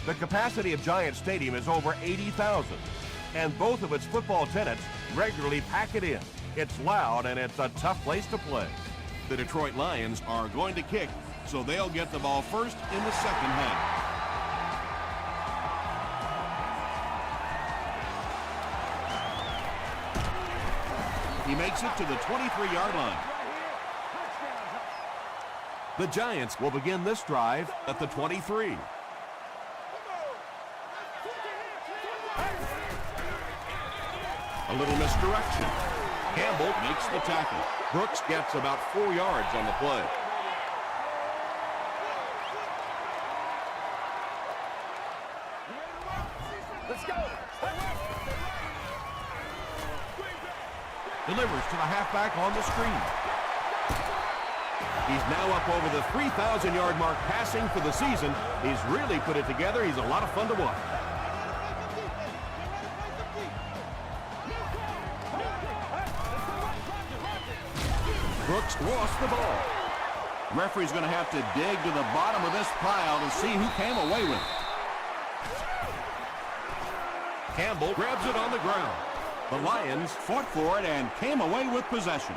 The capacity of Giant Stadium is over 80,000, and both of its football tenants regularly pack it in. It's loud, and it's a tough place to play. The Detroit Lions are going to kick, so they'll get the ball first in the second half. He makes it to the 23-yard line. The Giants will begin this drive at the 23. A little misdirection. Campbell makes the tackle. Brooks gets about 4 yards on the play. Let's go. Delivers to the halfback on the screen. He's now up over the 3,000-yard mark passing for the season. He's really put it together. He's a lot of fun to watch. Brooks lost the ball. Referee's going to have to dig to the bottom of this pile to see who came away with it. Campbell grabs it on the ground. The Lions fought for it and came away with possession.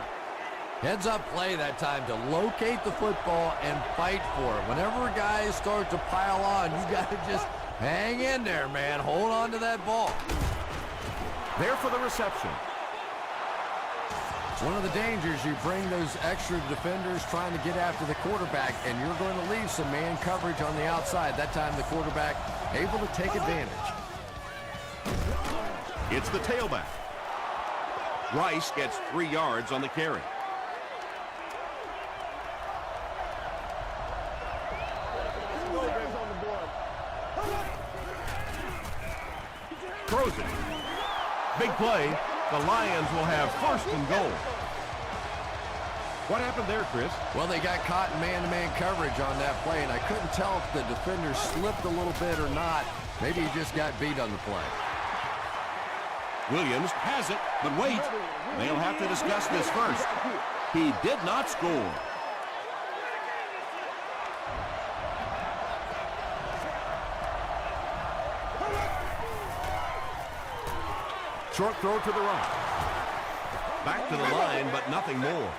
Heads up play that time to locate the football and fight for it. Whenever guys start to pile on, you got to just hang in there, man. Hold on to that ball. There for the reception. It's one of the dangers. You bring those extra defenders trying to get after the quarterback, and you're going to leave some man coverage on the outside. That time the quarterback able to take advantage. It's the tailback. Rice gets 3 yards on the carry. Throws it. Big play. The Lions will have first and goal. What happened there, Chris? Well, they got caught in man-to-man coverage on that play, and I couldn't tell if the defender slipped a little bit or not. Maybe he just got beat on the play. Williams has it, but wait. They'll have to discuss this first. He did not score. Short throw to the right. Back to the line, but nothing more.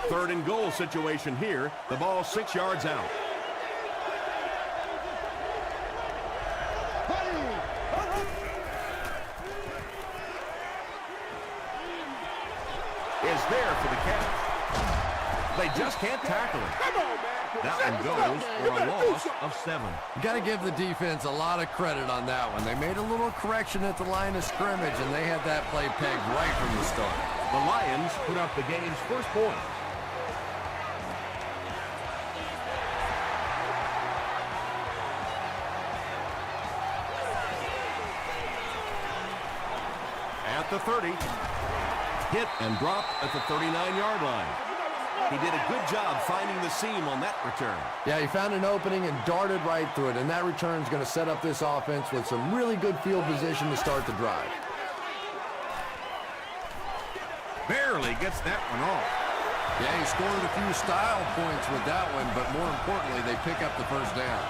Third and goal situation here. The ball 6 yards out. Is there for the catch. They just can't tackle it. That one goes for a loss of 7. You got to give the defense a lot of credit on that one. They made a little correction at the line of scrimmage, and they had that play pegged right from the start. The Lions put up the game's first point. At the 30. Hit and dropped at the 39-yard line. He did a good job finding the seam on that return. Yeah, he found an opening and darted right through it, and that return is going to set up this offense with some really good field position to start the drive. Barely gets that one off. Yeah, he scored a few style points with that one, but more importantly, they pick up the first down.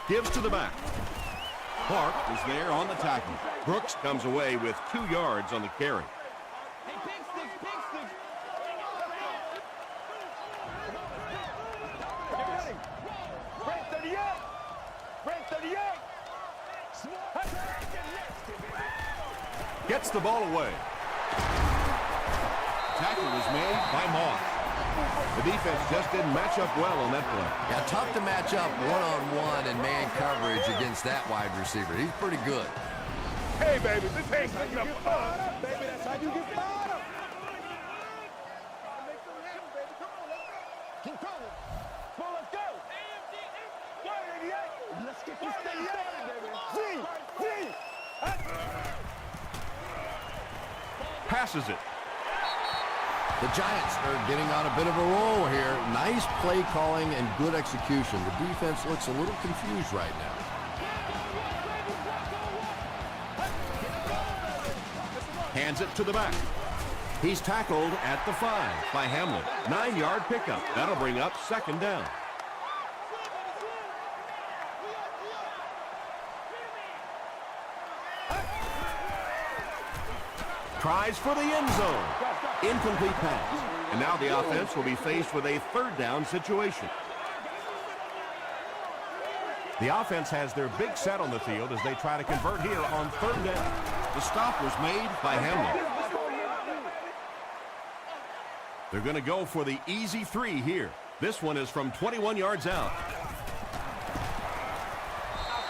Gives to the back. Clark is there on the tackle. Brooks comes away with 2 yards on the carry. Gets the ball away. Tackle was made by Moss. The defense just didn't match up well on that play. Yeah, tough to match up one-on-one and man coverage against that wide receiver. He's pretty good. Hey, baby, this ain't good enough for us. Baby, that's how you get fired up. Keep coming. Come on, let's go. Let's get this thing started, baby. Passes it. The Giants are getting on a bit of a roll here. Nice play calling and good execution. The defense looks a little confused right now. Hands it to the back. He's tackled at the 5 by Hamlin. 9-yard pickup. That'll bring up 2nd down. Tries for the end zone. Incomplete pass. And now the offense will be faced with a 3rd down situation. The offense has their big set on the field as they try to convert here on 3rd down. The stop was made by Hamlin. They're going to go for the easy 3 here. This one is from 21 yards out.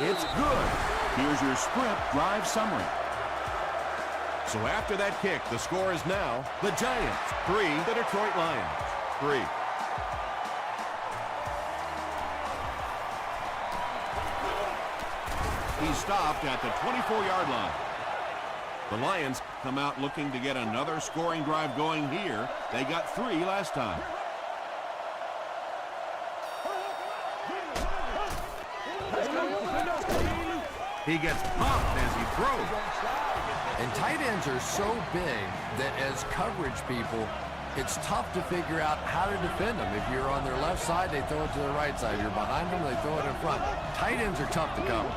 It's good. Here's your sprint drive summary. So after that kick, the score is now the Giants 3, the Detroit Lions 3. He stopped at the 24-yard line. The Lions Come out looking to get another scoring drive going here. They got 3 last time. He gets popped as he throws. And tight ends are so big that as coverage people, it's tough to figure out how to defend them. If you're on their left side, they throw it to the right side. If you're behind them, they throw it in front. Tight ends are tough to cover.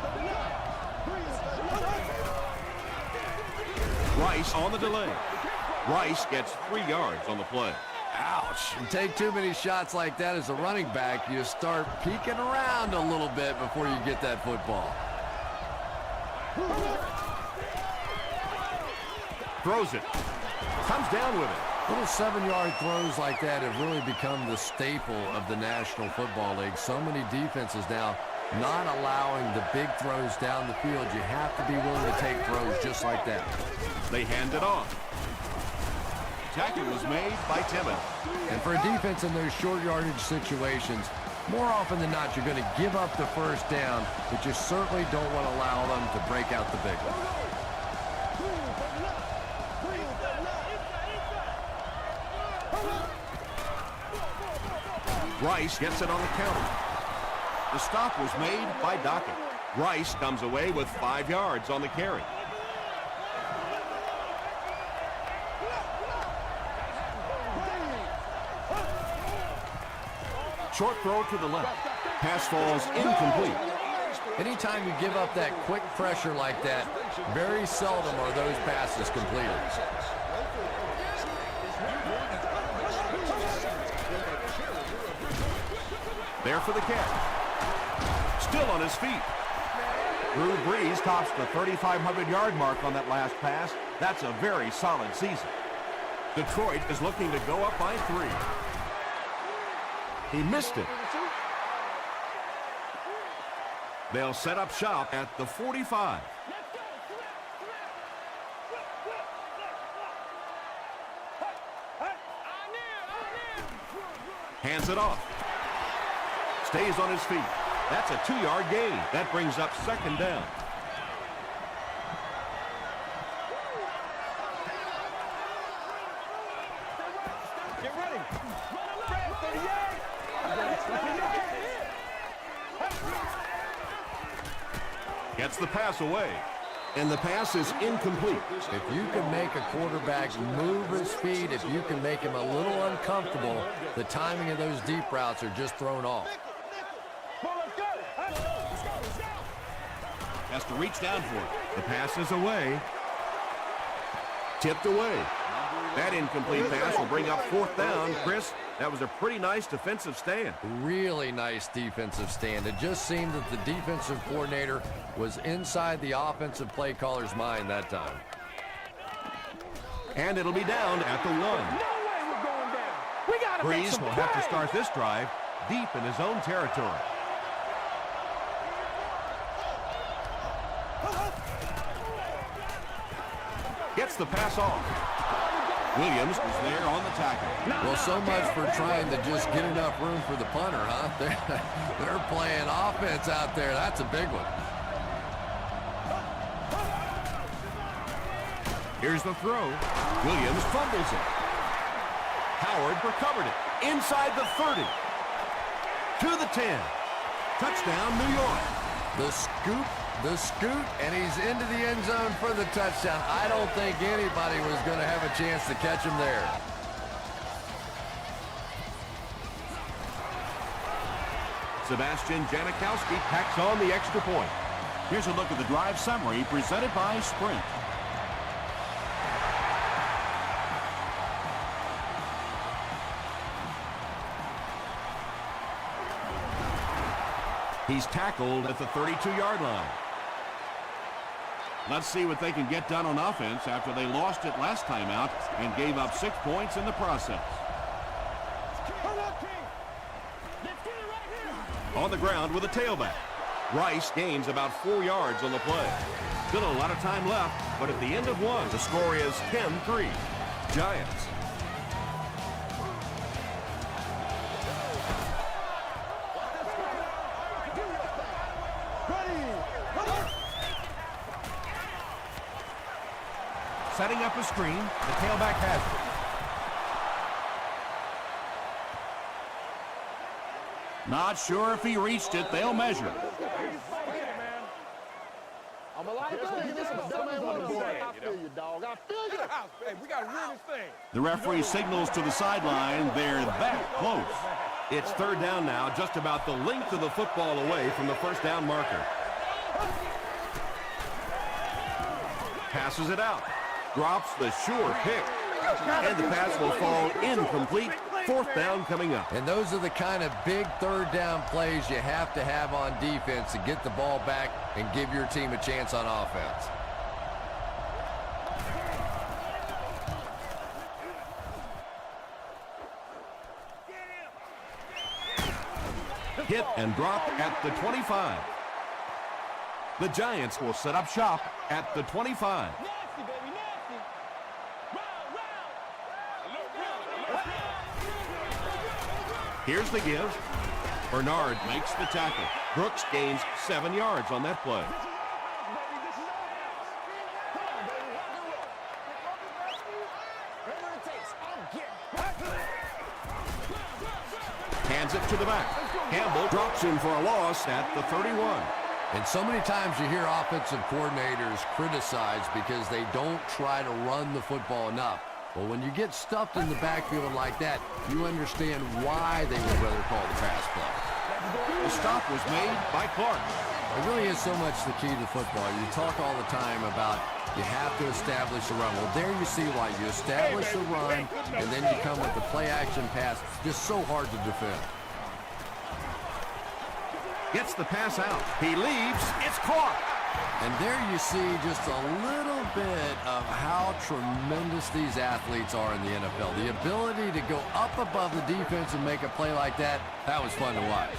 Rice on the delay. Rice gets 3 yards on the play. Ouch. You take too many shots like that as a running back, you start peeking around a little bit before you get that football. Throws it. Comes down with it. Little 7-yard throws like that have really become the staple of the National Football League. So many defenses now not allowing the big throws down the field. You have to be willing to take throws just like that. They hand it off. Tackle was made by Timmons. And for a defense in those short yardage situations, more often than not, you're going to give up the 1st down, but you certainly don't want to allow them to break out the big one. Rice gets it on the counter. The stop was made by Dockett. Rice comes away with 5 yards on the carry. Short throw to the left. Pass falls incomplete. Anytime you give up that quick pressure like that, very seldom are those passes completed. There for the catch. Still on his feet. Drew Brees tops the 3,500-yard mark on that last pass. That's a very solid season. Detroit is looking to go up by 3. He missed it. They'll set up shop at the 45. Hands it off. Stays on his feet. That's a 2-yard gain. That brings up 2nd down. Get ready. Gets the pass away. And the pass is incomplete. If you can make a quarterback move his feet, if you can make him a little uncomfortable, the timing of those deep routes are just thrown off. Has to reach down for it. The pass is away. Tipped away. That incomplete pass will bring up 4th down. Chris, that was a pretty nice defensive stand. Really nice defensive stand. It just seemed that the defensive coordinator was inside the offensive play caller's mind that time. And it'll be down at the 1. No way we're going down. We gotta make Brees some will have to plays. start this drive deep in his own territory. Gets the pass off. Williams was there on the tackle. Well, so much for trying to just get enough room for the punter, huh? They're playing offense out there. That's a big one. Here's the throw. Williams fumbles it. Howard recovered it. Inside the 30. To the 10. Touchdown, New York. The scoop The scoot, and he's into the end zone for the touchdown. I don't think anybody was going to have a chance to catch him there. Sebastian Janikowski packs on the extra point. Here's a look at the drive summary presented by Sprint. He's tackled at the 32-yard line. Let's see what they can get done on offense after they lost it last time out and gave up 6 points in the process. On the ground with a tailback. Rice gains about 4 yards on the play. Still a lot of time left, but at the end of one, the score is 10-3. Giants. Setting up a screen, the tailback has it. Not sure if he reached it. They'll measure. I'm alive. I feel you, dog. I feel you. Hey, we got to win this thing. The referee signals to the sideline. They're that close. It's third down now, just about the length of the football away from the first down marker. Passes it out. Drops the sure pick. And the pass will fall incomplete. Fourth down coming up. And those are the kind of big third down plays you have to have on defense to get the ball back and give your team a chance on offense. Hit and drop at the 25. The Giants will set up shop at the 25. Here's the give. Bernard makes the tackle. Brooks gains 7 yards on that play. Hands it to the back. Campbell drops him for a loss at the 31. And so many times you hear offensive coordinators criticized because they don't try to run the football enough. Well, when you get stuffed in the backfield like that, you understand why they would rather call the pass play. The stop was made by Clark. It really is so much the key to football. You talk all the time about you have to establish the run. Well, there you see why. You establish the run, and then you come with the play-action pass. It's just so hard to defend. Gets the pass out. He leaves. It's Clark. And there you see just a little bit of how tremendous these athletes are in the NFL. The ability to go up above the defense and make a play like that, that was fun to watch.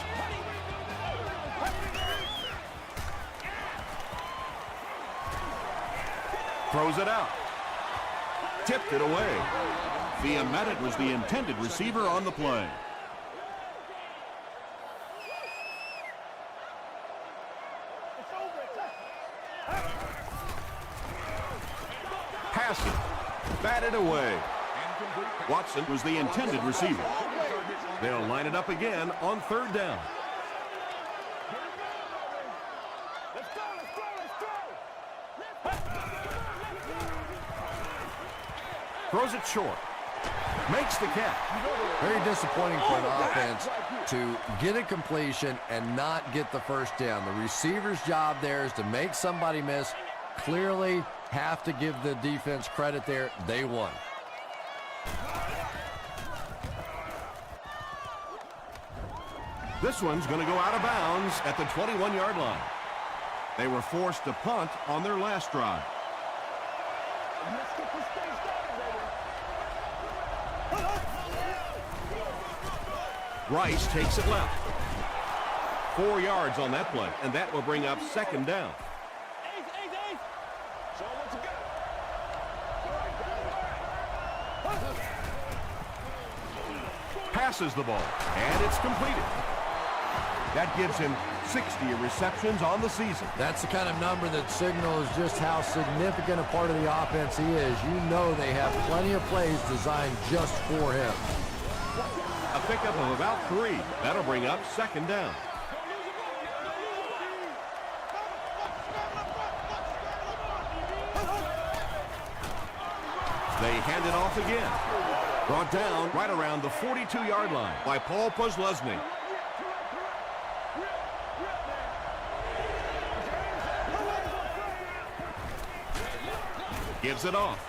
Throws it out. Tipped it away. Fiametti was the intended receiver on the play. Passing. Batted away. Watson Was the intended receiver. They'll line it up again on third down. Throws it short. Makes the catch. Very disappointing for an offense to get a completion and not get the first down. The receiver's job there is to make somebody miss. Clearly have to give the defense credit there. They won. This one's going to go out of bounds at the 21-yard line. They were forced to punt on their last drive. Rice takes it left. 4 yards on that play, and that will bring up second down. Passes the ball, and it's completed. That gives him 60 receptions on the season. That's the kind of number that signals just how significant a part of the offense he is. You know they have plenty of plays designed just for him. A pickup of about 3. That'll bring up second down. They hand it off again. Brought down right around the 42-yard line by Paul Posluszny. Gives it off.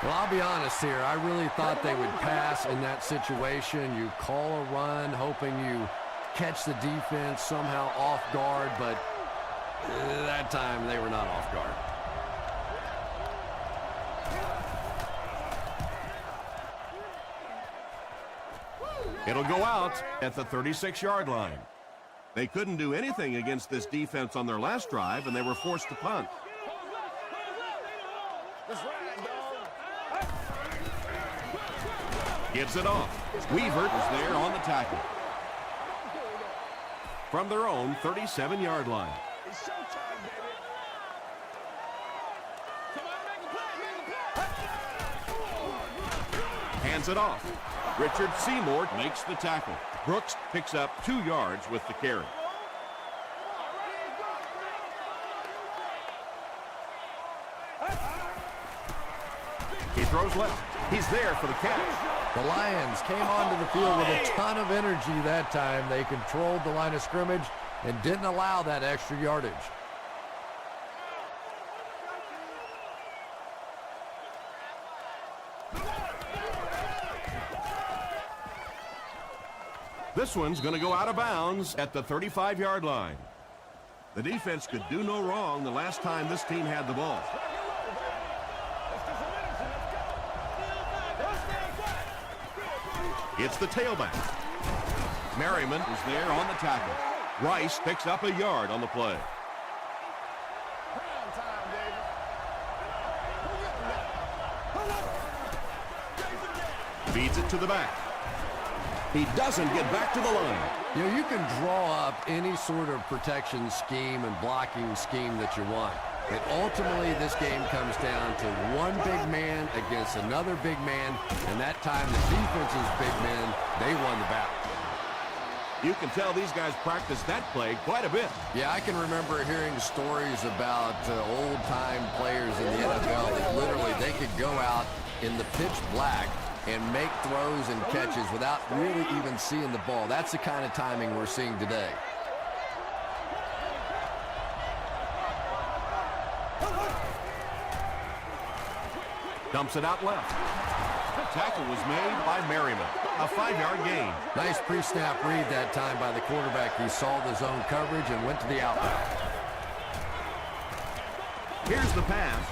Well, I'll be honest here. I really thought they would pass in that situation. You call a run, hoping you catch the defense somehow off guard, but that time they were not off guard. It'll go out at the 36-yard line. They couldn't do anything against this defense on their last drive, and they were forced to punt. Gives it off. Weaver is there on the tackle. From their own 37-yard line. Hands it off. Richard Seymour makes the tackle. Brooks picks up 2 yards with the carry. He throws left. He's there for the catch. The Lions came onto the field with a ton of energy that time. They controlled the line of scrimmage and didn't allow that extra yardage. This one's going to go out of bounds at the 35-yard line. The defense could do no wrong the last time this team had the ball. It's the tailback. Merriman is there on the tackle. Rice picks up a yard on the play. Feeds it to the back. He doesn't get back to the line. You know, you can draw up any sort of protection scheme and blocking scheme that you want. But ultimately, this game comes down to one big man against another big man, and that time the defense's big men, they won the battle. You can tell these guys practiced that play quite a bit. Yeah, I can remember hearing stories about old-time players in the NFL that literally they could go out in the pitch black and make throws and catches without really even seeing the ball. That's the kind of timing we're seeing today. Dumps it out left. The tackle was made by Merriman. A 5-yard gain. Nice pre-snap read that time by the quarterback. He saw the zone coverage and went to the out route. Here's the pass.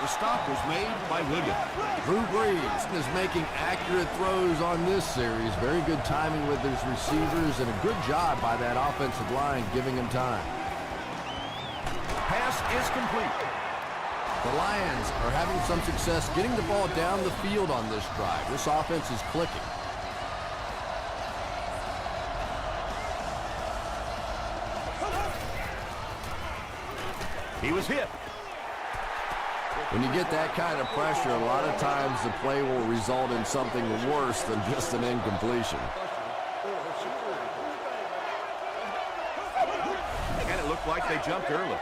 The stop was made by Williams. Drew Brees is making accurate throws on this series. Very good timing with his receivers and a good job by that offensive line giving him time. Pass is complete. The Lions are having some success getting the ball down the field on this drive. This offense is clicking. He was hit. When you get that kind of pressure, a lot of times the play will result in something worse than just an incompletion. And it looked like they jumped early.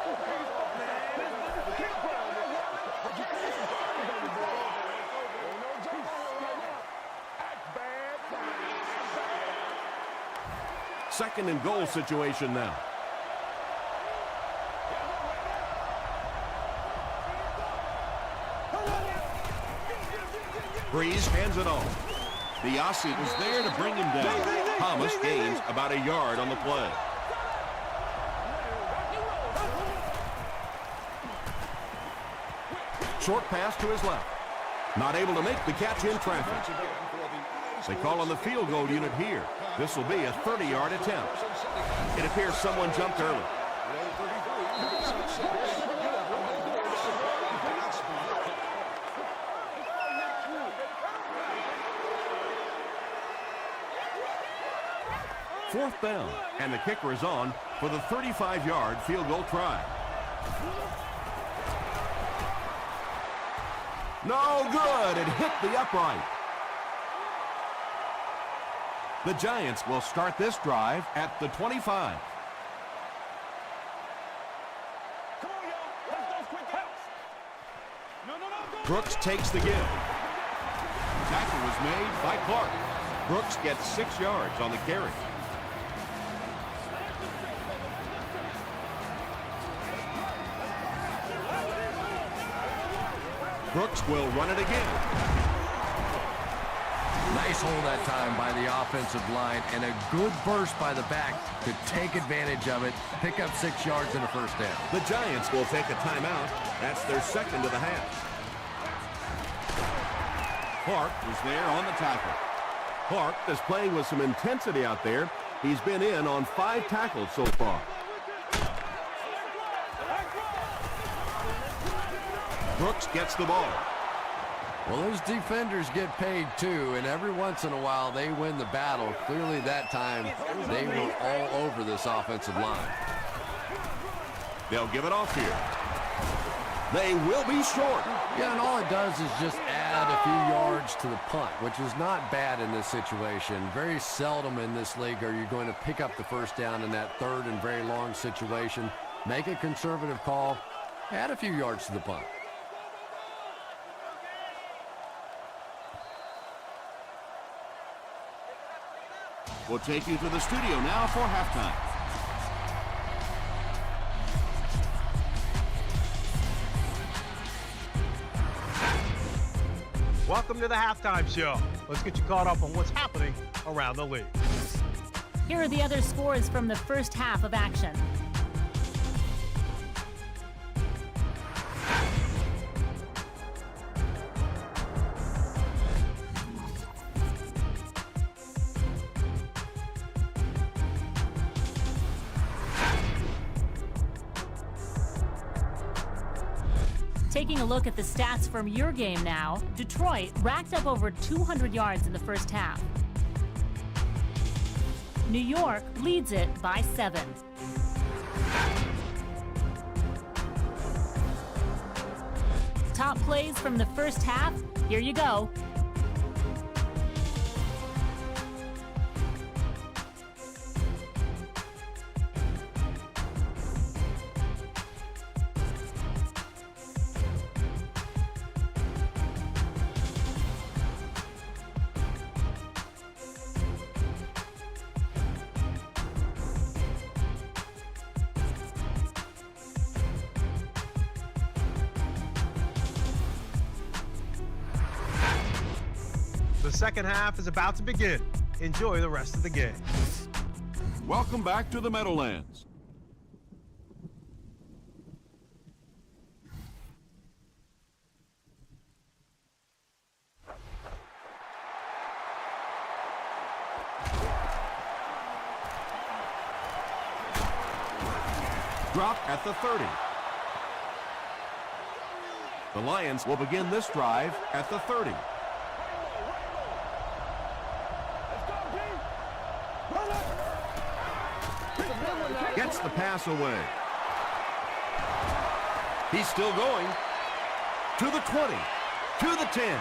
Second and goal situation now. Brees hands it off. Biasi was there to bring him down. Thomas gains about a yard on the play. Short pass to his left. Not able to make the catch in traffic. They call on the field goal unit here. This will be a 30-yard attempt. It appears someone jumped early. Fourth down, and the kicker is on for the 35-yard field goal try. No good. It hit the upright. The Giants will start this drive at the 25. Come on, y'all. Let's go quick house. No. Brooks takes the give. Tackle was made by Clark. Brooks gets 6 yards on the carry. Brooks will run it again. Nice hold that time by the offensive line, and a good burst by the back to take advantage of it, pick up 6 yards in the first down. The Giants will take a timeout. That's their second of the half. Clark was there on the tackle. Clark is playing with some intensity out there. He's been in on 5 tackles so far. Brooks gets the ball. Well, those defenders get paid too, and every once in a while they win the battle. Clearly that time they were all over this offensive line. They'll give it off here. They will be short. Yeah, and all it does is just add a few yards to the punt, which is not bad in this situation. Very seldom in this league are you going to pick up the first down in that third and very long situation. Make a conservative call, add a few yards to the punt. We'll take you to the studio now for halftime. Welcome to the halftime show. Let's get you caught up on what's happening around the league. Here are the other scores from the first half of action. Taking a look at the stats from your game now, Detroit racked up over 200 yards in the first half. New York leads it by 7. Top plays from the first half, here you go. The second half is about to begin. Enjoy the rest of the game. Welcome back to the Meadowlands. Drop at the 30. The Lions will begin this drive at the 30. Gets the pass away. He's still going. To the 20. To the 10.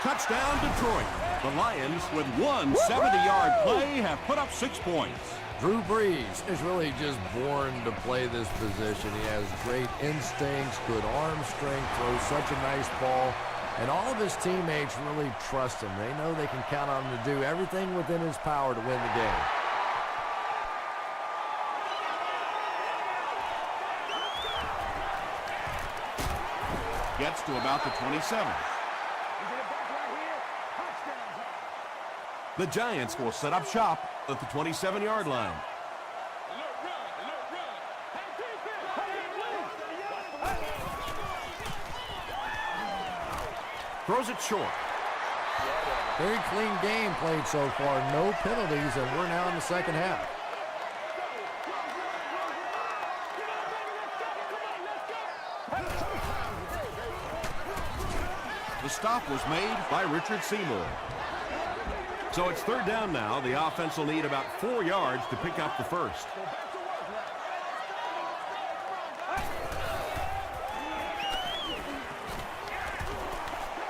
Touchdown, Detroit. The Lions, with one 70-yard play, have put up 6 points. Drew Brees is really just born to play this position. He has great instincts, good arm strength, throws such a nice ball, and all of his teammates really trust him. They know they can count on him to do everything within his power to win the game. Gets to about the 27. The Giants will set up shop at the 27-yard line. Throws it short. Very clean game played so far. No penalties, and we're now in the second half. The stop was made By Richard Seymour. So it's third down now. The offense will need about 4 yards to pick up the first.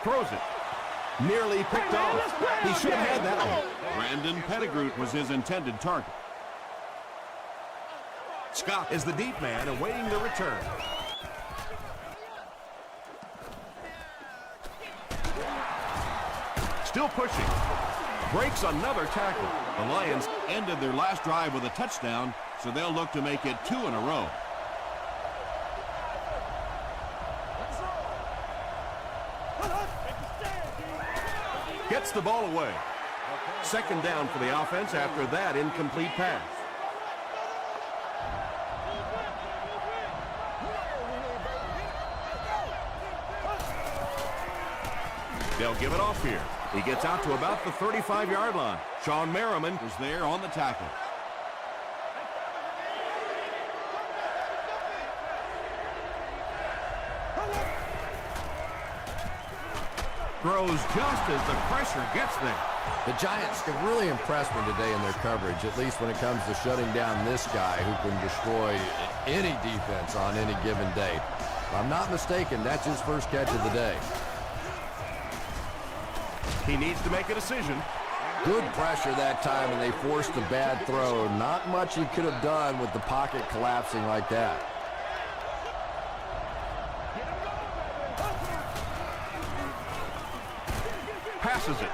Throws it. Nearly picked off. He should have had that one. Brandon Pettigrew was his intended target. Scott is the deep man awaiting the return. still pushing. Breaks another tackle. The Lions ended their last drive with a touchdown, so they'll look to make it 2 in a row. Gets the ball away. Second down for the offense after that incomplete pass. They'll give it off here. He gets out to about the 35-yard line. Sean Merriman was there on the tackle. Throws just as the pressure gets there. The Giants have really impressed me today in their coverage, at least when it comes to shutting down this guy who can destroy any defense on any given day. If I'm not mistaken, that's his first catch of the day. He needs to make a decision. Good pressure that time, and they forced a bad throw. Not much he could have done with the pocket collapsing like that. Passes it.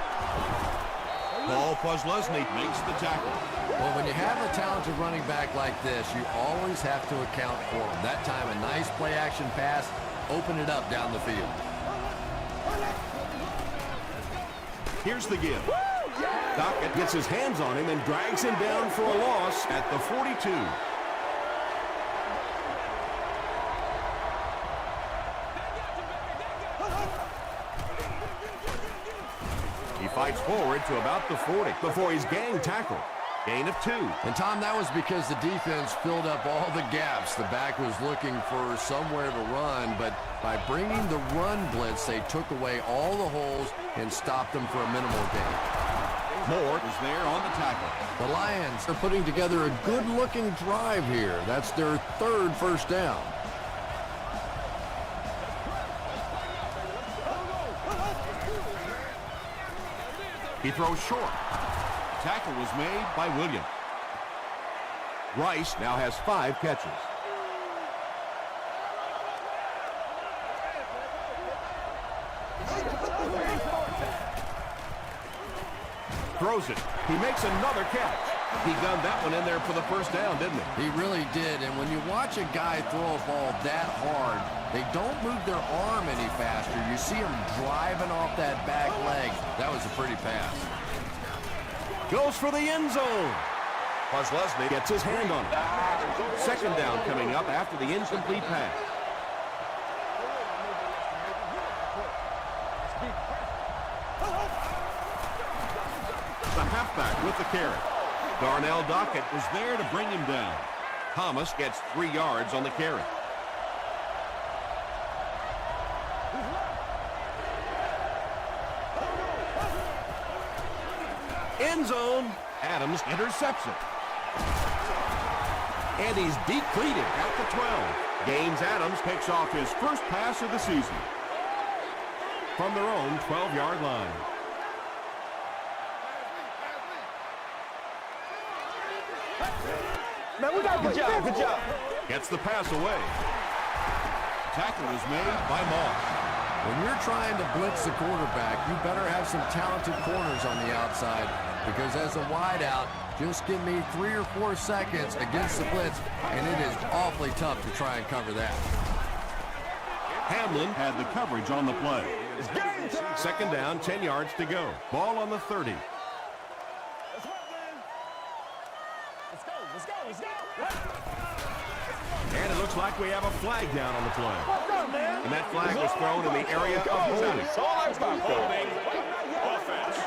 Paul Posluszny makes the tackle. Well, when you have a talented running back like this, you always have to account for him. That time, a nice play-action pass, open it up down the field. Here's the give. Dockett gets his hands on him and drags him down for a loss at the 42. He fights forward to about the 40 before he's gang tackled. Gain of 2. And, Tom, that was because the defense filled up all the gaps. The back was looking for somewhere to run, but by bringing the run blitz, they took away all the holes and stopped them for a minimal gain. Moore is there on the tackle. The Lions are putting together a good-looking drive here. That's their third first down. He throws short. Tackle was made by Williams. Rice now has 5 catches. Throws it. He makes another catch. He gunned that one in there for the first down, didn't he? He really did, and when you watch a guy throw a ball that hard, they don't move their arm any faster. You see him driving off that back leg. That was a pretty pass. Goes for the end zone. Posluszny gets his hand on it. Second down coming up after the incomplete pass. The halfback with the carry. Darnell Dockett was there to bring him down. Thomas gets 3 yards on the carry. End zone. Adams intercepts it. And he's depleted at the 12. Gaines Adams picks off his first pass of the season from their own 12-yard line. Man, we got good job. Good job. Gets the pass away. Tackle was made by Moss. When you're trying to blitz the quarterback, you better have some talented corners on the outside, because as a wideout, just give me 3 or 4 seconds against the blitz, and it is awfully tough to try and cover that. Hamlin had the coverage on the play. Second down, 10 yards to go. Ball on the 30. And it looks like we have a flag down on the play. And that flag was thrown in the area of holding. Holding offense.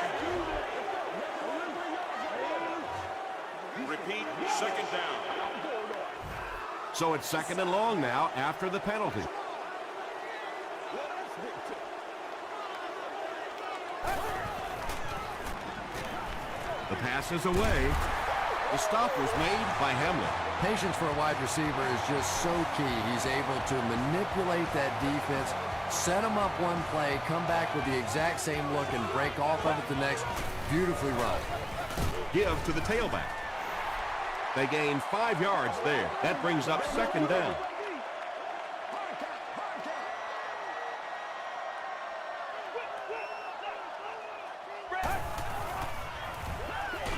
Repeat, second down. So it's second and long now after the penalty. The pass is away. The stop was made by Hamlin. Patience for a wide receiver is just so key. He's able to manipulate that defense, set them up one play, come back with the exact same look, and break off of it the next. Beautifully run. Give to the tailback. They gain 5 yards there. That brings up second down.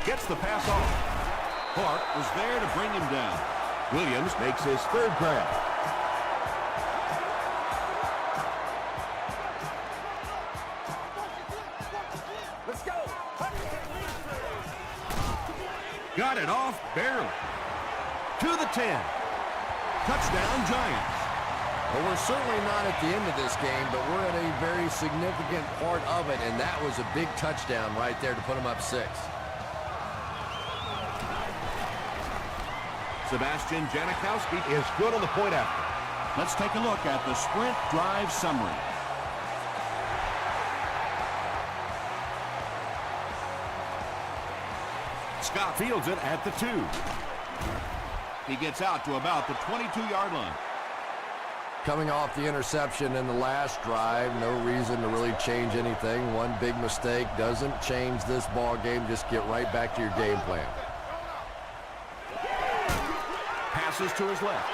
Gets the pass off. Clark was there to bring him down. Williams makes his third grab. Let's go. Got it off barely. To the 10. Touchdown, Giants. Well, we're certainly not at the end of this game, but we're at a very significant part of it, and that was a big touchdown right there to put them up 6. Sebastian Janikowski is good on the point after. Let's take a look at the sprint drive summary. Scott fields it at the 2. He gets out to about the 22-yard line. Coming off the interception in the last drive, no reason to really change anything. One big mistake doesn't change this ball game. Just get right back to your game plan. Passes to his left.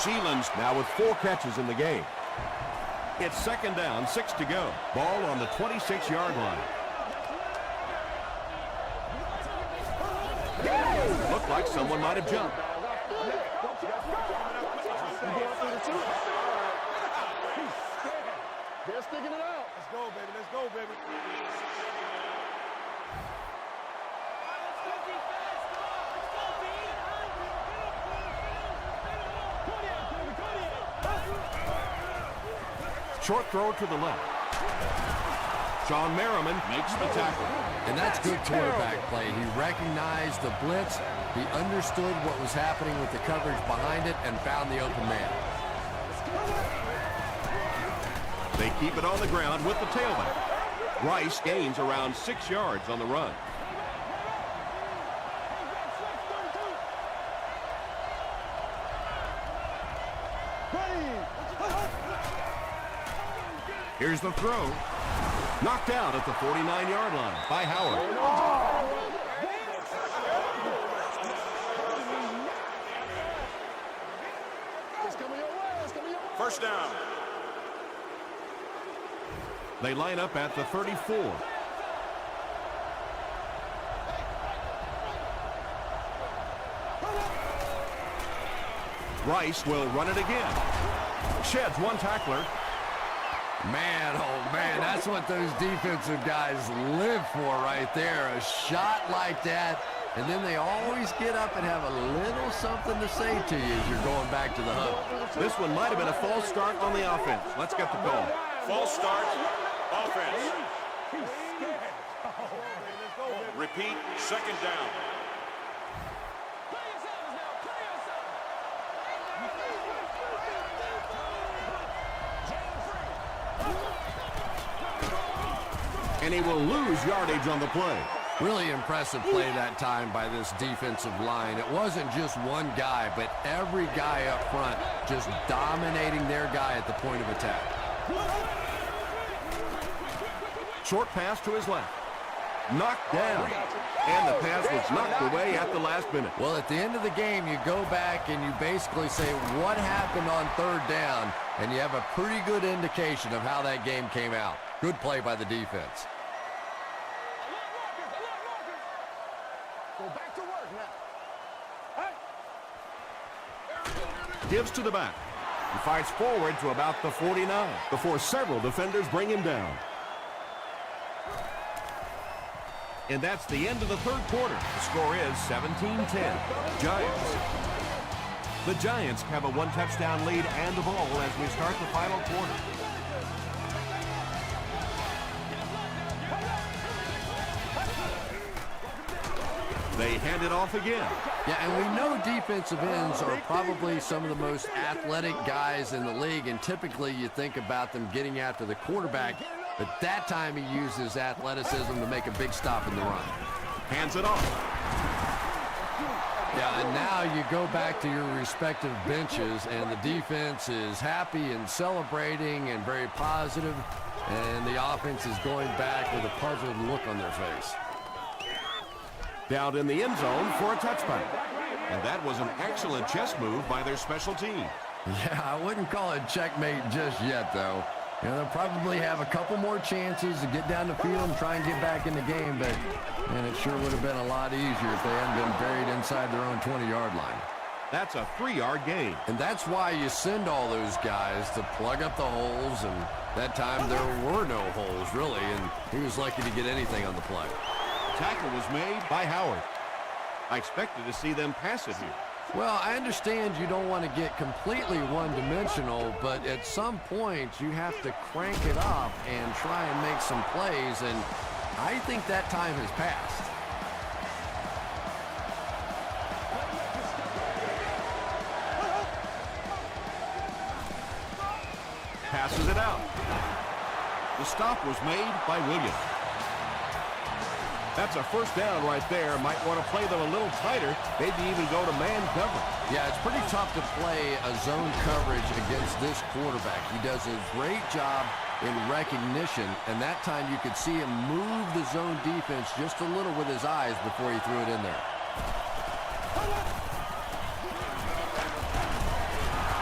Sheelan's now with 4 catches in the game. It's second down, 6 to go. Ball on the 26-yard line. Looked like someone might have jumped. They're sticking it out. Let's go, baby. Let's go, baby. Short throw to the left. Sean Merriman Makes the tackle. And that's good quarterback play. He recognized the blitz. He understood what was happening with the coverage behind it and found the open man. They keep it on the ground with the tailback. Rice gains around 6 yards on the run. Here's the throw. Knocked out at the 49-yard line by Howard. First down. They line up at the 34. Rice will run it again. Sheds one tackler. Man, oh man, that's what those defensive guys live for right there. A shot like that, and then they always get up and have a little something to say to you as you're going back to the huddle. This one might have been a false start on the offense. Let's get the call. False start, offense. Repeat, second down. And he will lose yardage on the play. Really impressive play that time by this defensive line. It wasn't just one guy, but every guy up front just dominating their guy at the point of attack. Short pass to his left. Knocked down. And the pass was knocked away at the last minute. Well, at the end of the game, you go back and you basically say what happened on third down, and you have a pretty good indication of how that game came out. Good play by the defense. Go back to work now. Gives to the back. He fights forward to about the 49 before several defenders bring him down. And that's the end of the third quarter. The score is 17-10. Giants. The Giants have a one-touchdown lead and the ball as we start the final quarter. They hand it off again. Yeah, and we know defensive ends are probably some of the most athletic guys in the league, and typically you think about them getting after the quarterback, but that time he uses athleticism to make a big stop in the run. Hands it off. Yeah, and now you go back to your respective benches, and the defense is happy and celebrating and very positive, and the offense is going back with a puzzled look on their face. Down in the end zone for a touchback. And that was an excellent chess move by their special team. Yeah, I wouldn't call it checkmate just yet, though. You know, they'll probably have a couple more chances to get down the field and try and get back in the game, but man, it sure would have been a lot easier if they hadn't been buried inside their own 20-yard line. That's a 3-yard gain. And that's why you send all those guys to plug up the holes, and that time there were no holes, really, and he was lucky to get anything on the play. Tackle was made by Howard. I expected to see them pass it here. Well, I understand you don't want to get completely one-dimensional, but at some point you have to crank it up and try and make some plays, and I think that time has passed. Passes it out. The stop was made by Williams. That's a first down right there. Might want to play them a little tighter, maybe even go to man coverage. Yeah, it's pretty tough to play a zone coverage against this quarterback. He does a great job in recognition, and that time you could see him move the zone defense just a little with his eyes before he threw it in there.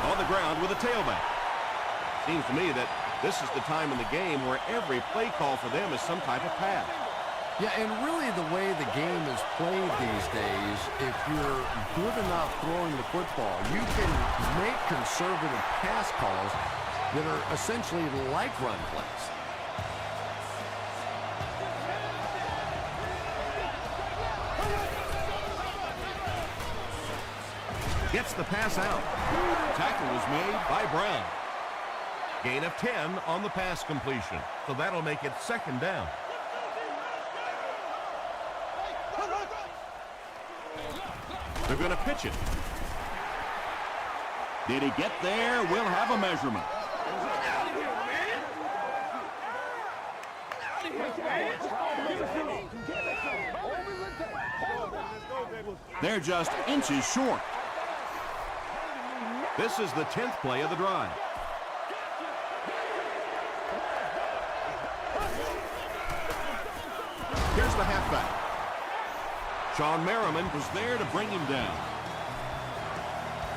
On the ground with a tailback. Seems to me that this is the time in the game where every play call for them is some type of pass. Yeah, and really the way the game is played these days, if you're good enough throwing the football, you can make conservative pass calls that are essentially like run plays. Gets the pass out. Tackle was made by Brown. Gain of 10 on the pass completion. So that'll make it second down. They're going to pitch it. Did he get there? We'll have a measurement. They're just inches short. This is the 10th play of the drive. Here's the halfback. Sean Merriman was there to bring him down.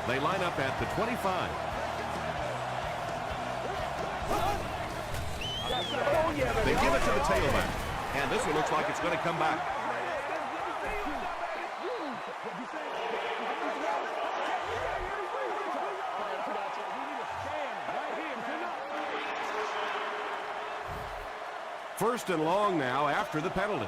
They line up at the 25. They give it to the tailback. And this one looks like it's going to come back. First and long now after the penalty.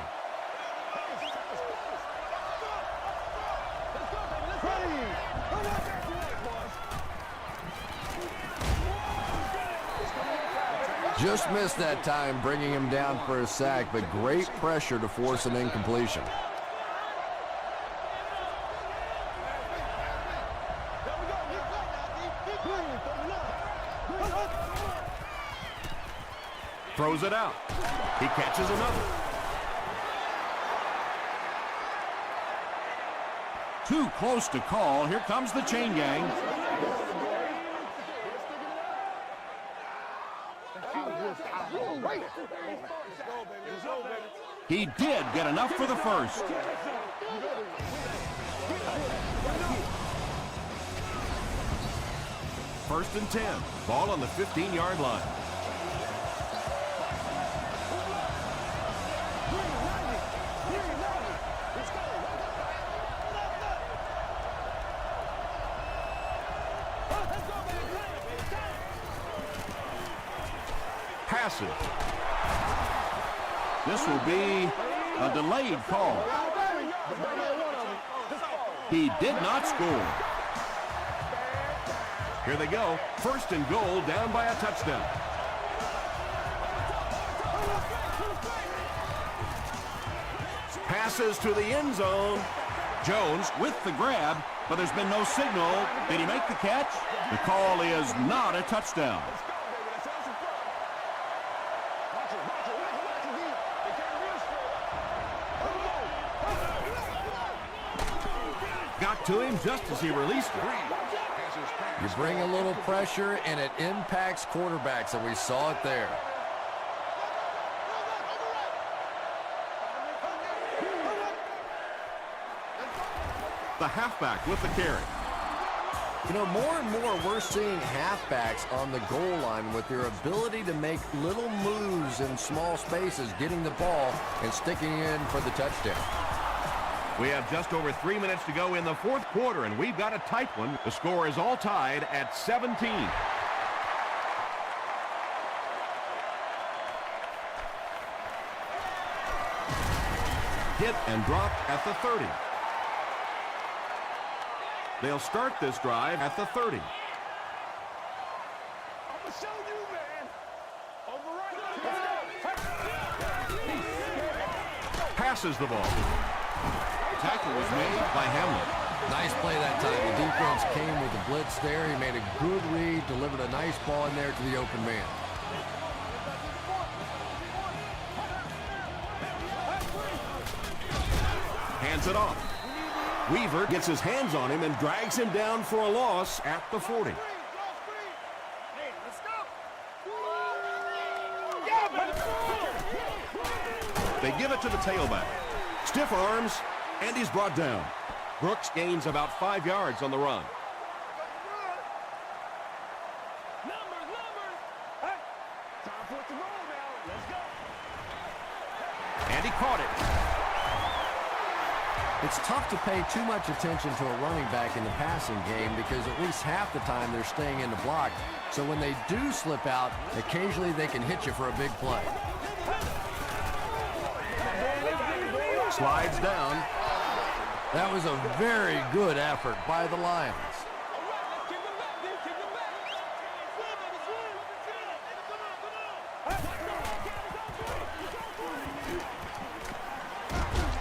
Just missed that time, bringing him down for a sack, but great pressure to force an incompletion. Throws it out. He catches another. Too close to call. Here comes the chain gang. He did get enough for the first. First and 10. Ball on the 15-yard line. Passes. This will be a delayed call. He did not score. Here they go. First and goal, down by a touchdown. Passes to the end zone. Jones with the grab, but there's been no signal. Did he make the catch? The call is not a touchdown. Got to him just as he released it. You bring a little pressure, and it impacts quarterbacks, and we saw it there. The halfback with the carry. You know, more and more we're seeing halfbacks on the goal line with their ability to make little moves in small spaces, getting the ball and sticking in for the touchdown. We have just over 3 minutes to go in the fourth quarter, and we've got a tight one. The score is all tied at 17. Hit and dropped at the 30. They'll start this drive at the 30. I'm gonna show you, man. Passes the ball. Tackle was made by Hamlin. Nice play that time. The defense came with the blitz there. He made a good read, delivered a nice ball in there to the open man. Hands it off. Weaver gets his hands on him and drags him down for a loss at the 40. They give it to the tailback. Stiff arms, and he's brought down. Brooks gains about 5 yards on the run. And he caught it. It's tough to pay too much attention to a running back in the passing game because at least half the time they're staying in the block. So when they do slip out, occasionally they can hit you for a big play. Slides down. That was a very good effort by the Lions.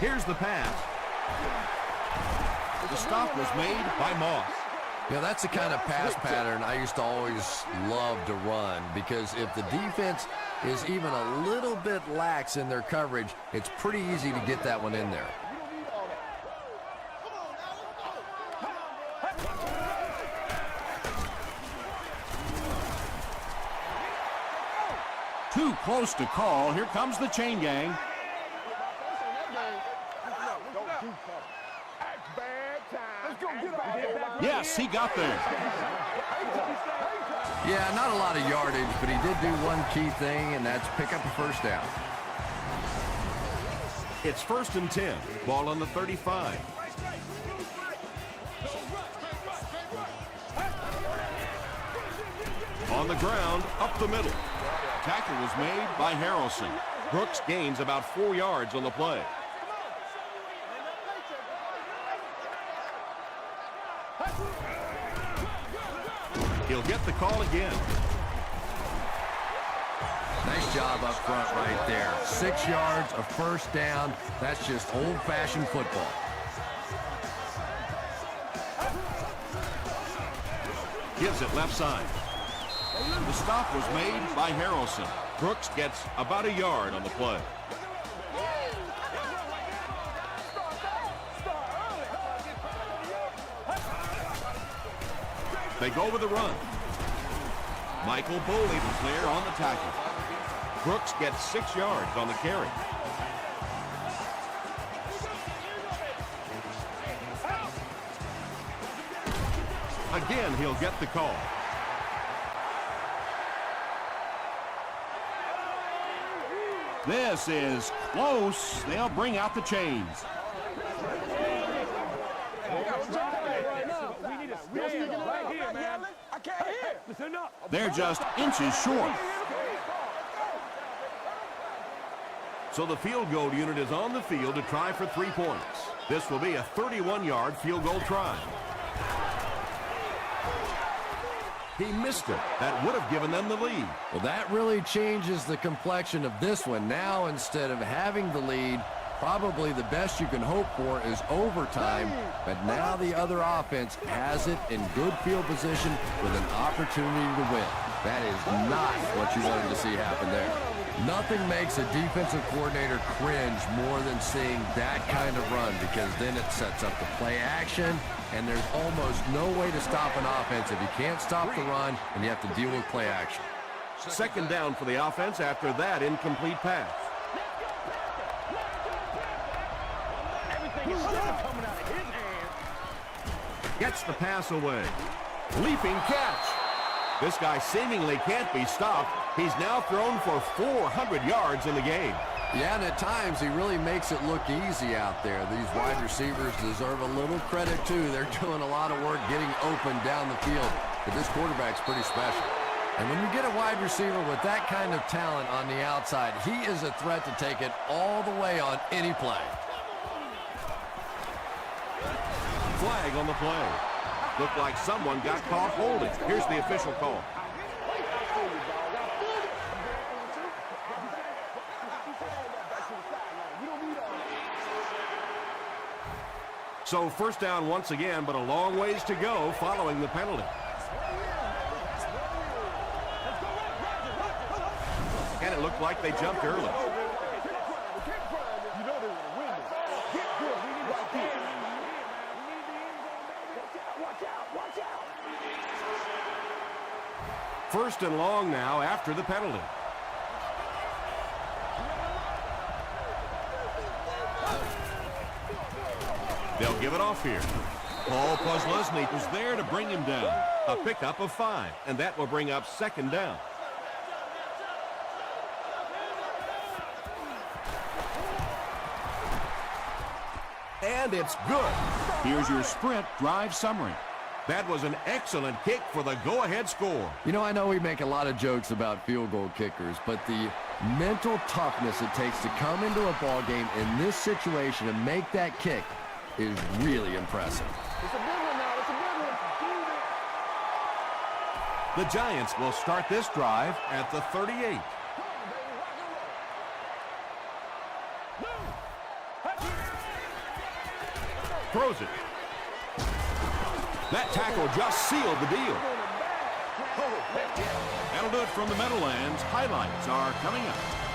Here's the pass. The stop was made by Moss. You know, that's the kind of pass pattern I used to always love to run because if the defense is even a little bit lax in their coverage, it's pretty easy to get that one in there. Too close to call. Here comes the chain gang. Yes, he got there. Yeah, not a lot of yardage, but he did do one key thing, and that's pick up a first down. It's 1st and 10. Ball on the 35. On the ground, up the middle. Tackle was made by Harrelson. Brooks gains about 4 yards on the play. He'll get the call again. Nice job up front right there. 6 yards, a first down. That's just old-fashioned football. Gives it left side. The stop was made by Harrelson. Brooks gets about a yard on the play. They go with the run. Michael Boley was there on the tackle. Brooks gets 6 yards on the carry. Again, he'll get the call. This is close. They'll bring out the chains. They're just inches short. So the field goal unit is on the field to try for 3 points. This will be a 31-yard field goal try. He missed it. That would have given them the lead. Well, that really changes the complexion of this one. Now, instead of having the lead, probably the best you can hope for is overtime, but now the other offense has it in good field position with an opportunity to win. That is not what you wanted to see happen there. Nothing makes a defensive coordinator cringe more than seeing that kind of run because then it sets up the play action, and there's almost no way to stop an offense if you can't stop the run and you have to deal with play action. 2nd down for the offense after that incomplete pass. Gets the pass away. Leaping catch. This guy seemingly can't be stopped. He's now thrown for 400 yards in the game. Yeah, and at times he really makes it look easy out there. These wide receivers deserve a little credit, too. They're doing a lot of work getting open down the field. But this quarterback's pretty special. And when you get a wide receiver with that kind of talent on the outside, he is a threat to take it all the way on any play. Flag on the play. Looked like someone got caught holding. Here's the official call. So first down once again, but a long ways to go following the penalty. And it looked like they jumped early. First and long now after the penalty. They'll give it off here. Paul Posluszny was there to bring him down. A pickup of 5, and that will bring up second down. And it's good. Here's your sprint drive summary. That was an excellent kick for the go-ahead score. You know, I know we make a lot of jokes about field goal kickers, but the mental toughness it takes to come into a ball game in this situation and make that kick is really impressive. It's a big one now. It's a big one. The Giants will start this drive at the 38. Throws it. That tackle just sealed the deal. That'll do it from the Meadowlands. Highlights are coming up.